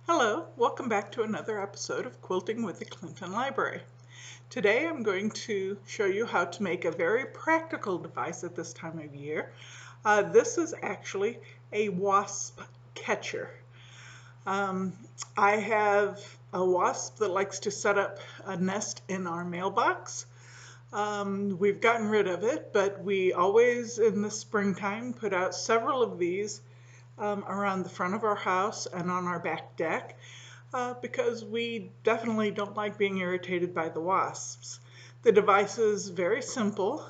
Hello, welcome back to another episode of Quilting with the Clinton Library. Today I'm going to show you how to make a very practical device at this time of year. This is actually a wasp catcher. I have a wasp that likes to set up a nest in our mailbox. We've gotten rid of it, but we always in the springtime put out several of these around the front of our house and on our back deck because we definitely don't like being irritated by the wasps. The device is very simple.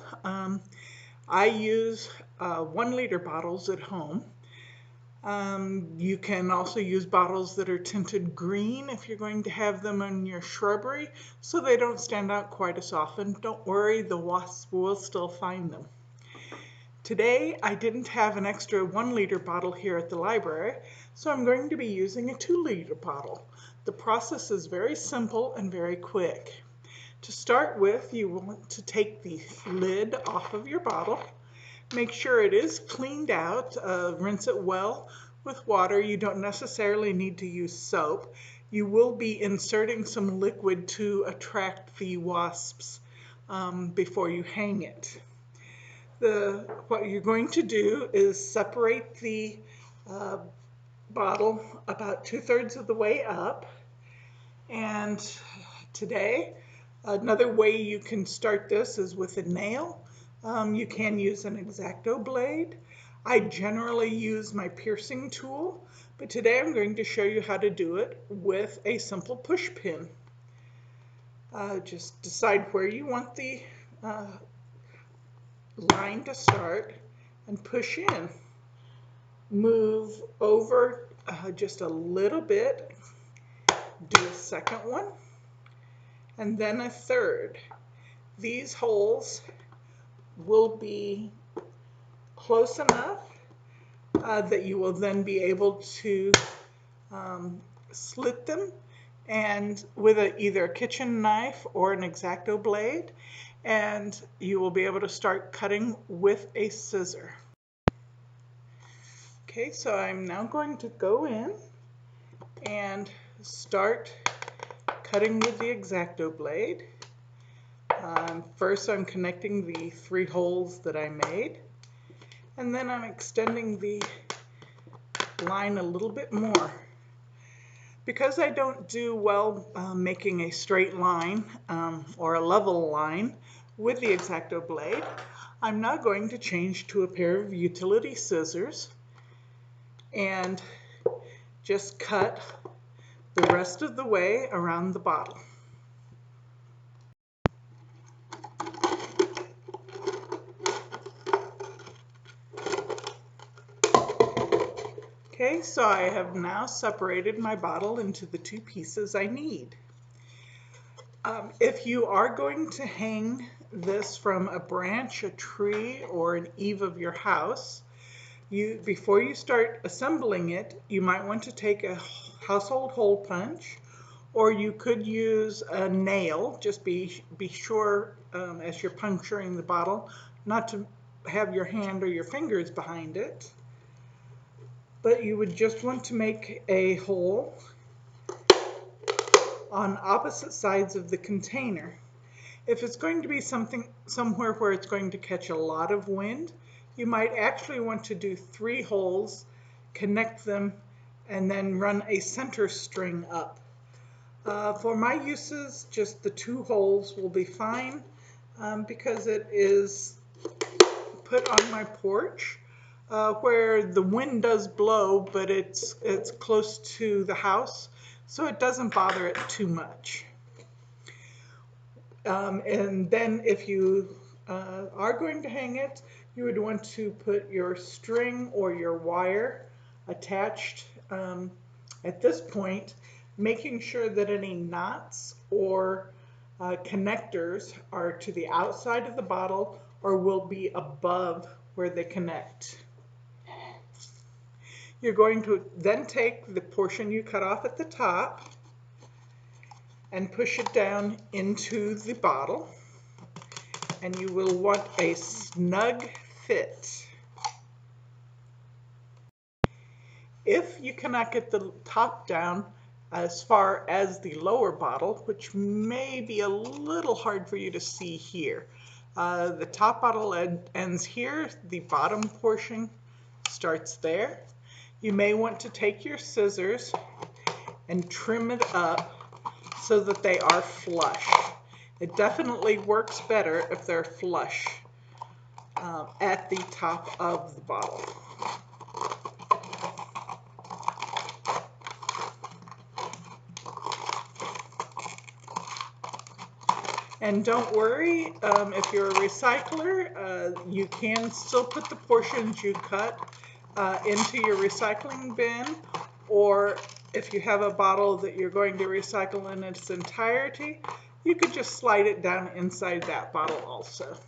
I use 1 liter bottles at home. You can also use bottles that are tinted green if you're going to have them in your shrubbery so they don't stand out quite as often. Don't worry, the wasp will still find them. Today I didn't have an extra 1 liter bottle here at the library, so I'm going to be using a 2 liter bottle. The process is very simple and very quick. To start with, you want to take the lid off of your bottle. Make sure it is cleaned out. Rinse it well with water. You don't necessarily need to use soap. You will be inserting some liquid to attract the wasps before you hang it. What you're going to do is separate the bottle about 2/3 of the way up. And today, another way you can start this is with a nail. You can use an X-Acto blade. I generally use my piercing tool, but today I'm going to show you how to do it with a simple push pin. Just decide where you want the line to start and push in. Move over just a little bit, do a second one, and then a third. These holes will be close enough that you will then be able to slit them and with either a kitchen knife or an X-Acto blade, and you will be able to start cutting with a scissor. Okay, so I'm now going to go in and start cutting with the X-Acto blade. First I'm connecting the 3 holes that I made, and then I'm extending the line a little bit more. Because I don't do well making a straight line or a level line with the X-Acto blade, I'm now going to change to a pair of utility scissors and just cut the rest of the way around the bottle. Okay, so I have now separated my bottle into the 2 pieces I need. If you are going to hang this from a branch, a tree, or an eave of your house, before you start assembling it, you might want to take a household hole punch, or you could use a nail. Just be sure as you're puncturing the bottle not to have your hand or your fingers behind it. But you would just want to make a hole on opposite sides of the container. If it's going to be somewhere where it's going to catch a lot of wind, you might actually want to do 3 holes, connect them, and then run a center string up. For my uses, just the 2 holes will be fine because it is put on my porch where the wind does blow, but it's close to the house, so it doesn't bother it too much. And then if you are going to hang it, you would want to put your string or your wire attached at this point, making sure that any knots or connectors are to the outside of the bottle or will be above where they connect. You're going to then take the portion you cut off at the top and push it down into the bottle, and you will want a snug fit. If you cannot get the top down, as far as the lower bottle, which may be a little hard for you to see here. The top bottle ends here, the bottom portion starts there. You may want to take your scissors and trim it up so that they are flush. It definitely works better if they're flush at the top of the bottle. And don't worry, if you're a recycler, you can still put the portions you cut into your recycling bin, or if you have a bottle that you're going to recycle in its entirety, you could just slide it down inside that bottle also.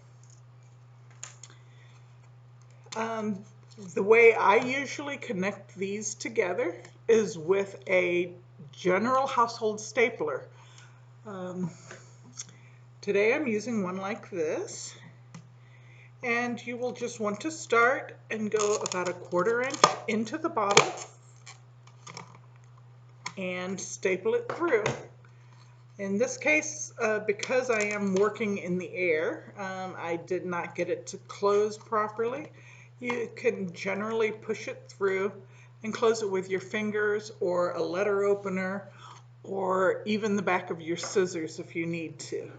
The way I usually connect these together is with a general household stapler. Today I'm using one like this, and you will just want to start and go about 1/4 inch into the bottle and staple it through. In this case, because I am working in the air, I did not get it to close properly. You can generally push it through and close it with your fingers or a letter opener or even the back of your scissors if you need to.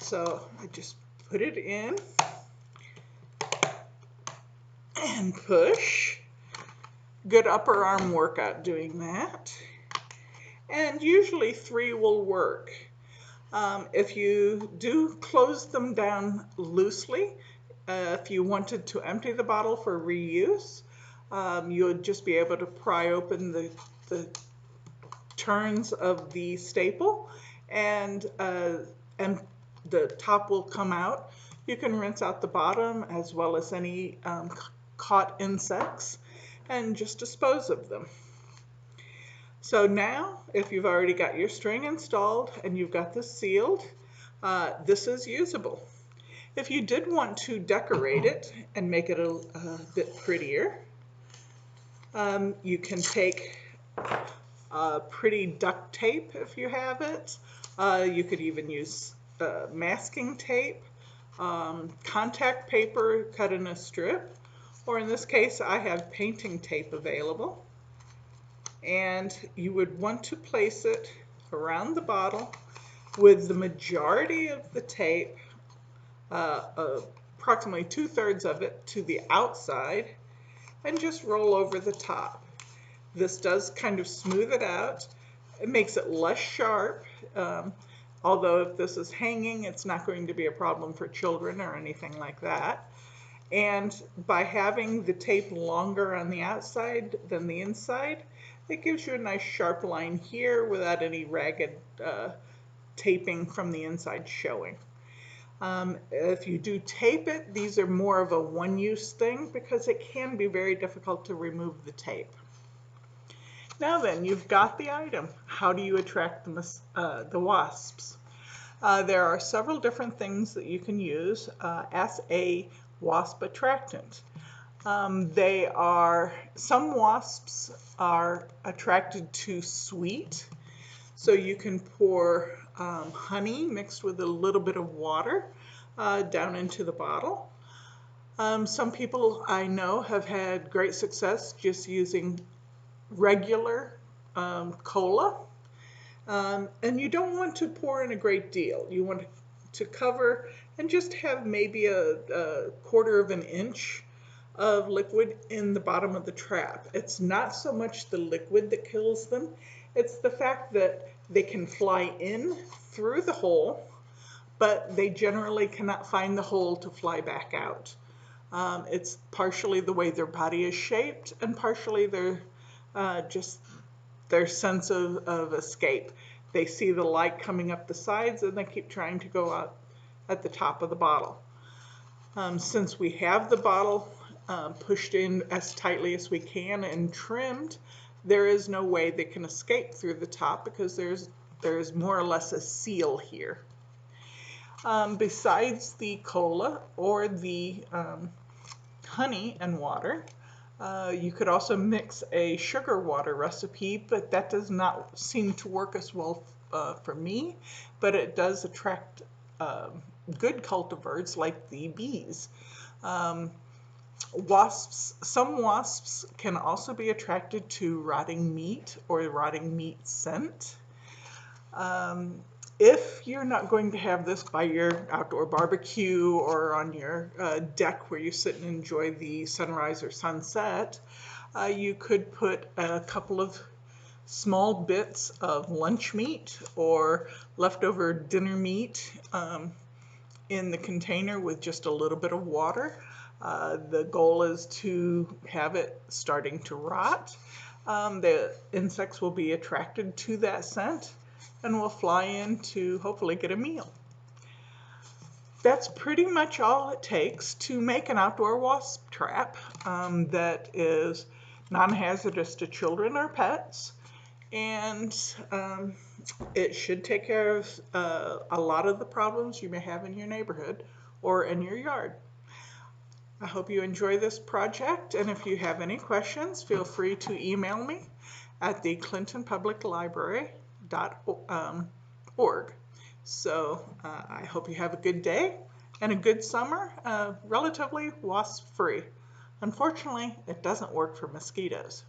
So I just put it in and push. Good upper arm workout doing that. And usually 3 will work. If you do close them down loosely, if you wanted to empty the bottle for reuse, you would just be able to pry open the turns of the staple, and the top will come out. You can rinse out the bottom as well as any caught insects and just dispose of them. So now, if you've already got your string installed and you've got this sealed, this is usable. If you did want to decorate it and make it a bit prettier, you can take pretty duct tape if you have it. You could even use masking tape, contact paper cut in a strip, or in this case I have painting tape available. And you would want to place it around the bottle with the majority of the tape, approximately 2/3 of it, to the outside, and just roll over the top. This does kind of smooth it out. It makes it less sharp, although if this is hanging, it's not going to be a problem for children or anything like that. And by having the tape longer on the outside than the inside, it gives you a nice sharp line here without any ragged taping from the inside showing. If you do tape it, these are more of a one-use thing because it can be very difficult to remove the tape. Now then, you've got the item. How do you attract the wasps? There are several different things that you can use as a wasp attractant. Some wasps are attracted to sweet, so you can pour honey mixed with a little bit of water down into the bottle. Some people I know have had great success just using regular cola, and you don't want to pour in a great deal. You want to cover and just have maybe a 1/4 of an inch of liquid in the bottom of the trap. It's not so much the liquid that kills them, it's the fact that they can fly in through the hole, but they generally cannot find the hole to fly back out. It's partially the way their body is shaped and partially just their sense of escape. They see the light coming up the sides and they keep trying to go out at the top of the bottle. Since we have the bottle pushed in as tightly as we can and trimmed, there is no way they can escape through the top because there's more or less a seal here. Besides the cola or the honey and water, You could also mix a sugar water recipe, but that does not seem to work as well for me, but it does attract good cultivars like the bees. Um, some wasps can also be attracted to rotting meat or rotting meat scent. Um, if you're not going to have this by your outdoor barbecue or on your deck where you sit and enjoy the sunrise or sunset, you could put a couple of small bits of lunch meat or leftover dinner meat in the container with just a little bit of water. The goal is to have it starting to rot. The insects will be attracted to that scent and will fly in to hopefully get a meal. That's pretty much all it takes to make an outdoor wasp trap that is non-hazardous to children or pets, and it should take care of a lot of the problems you may have in your neighborhood or in your yard. I hope you enjoy this project, and if you have any questions, feel free to email me at the clintonpubliclibrary.org. So I hope you have a good day and a good summer, relatively wasp-free. Unfortunately, it doesn't work for mosquitoes.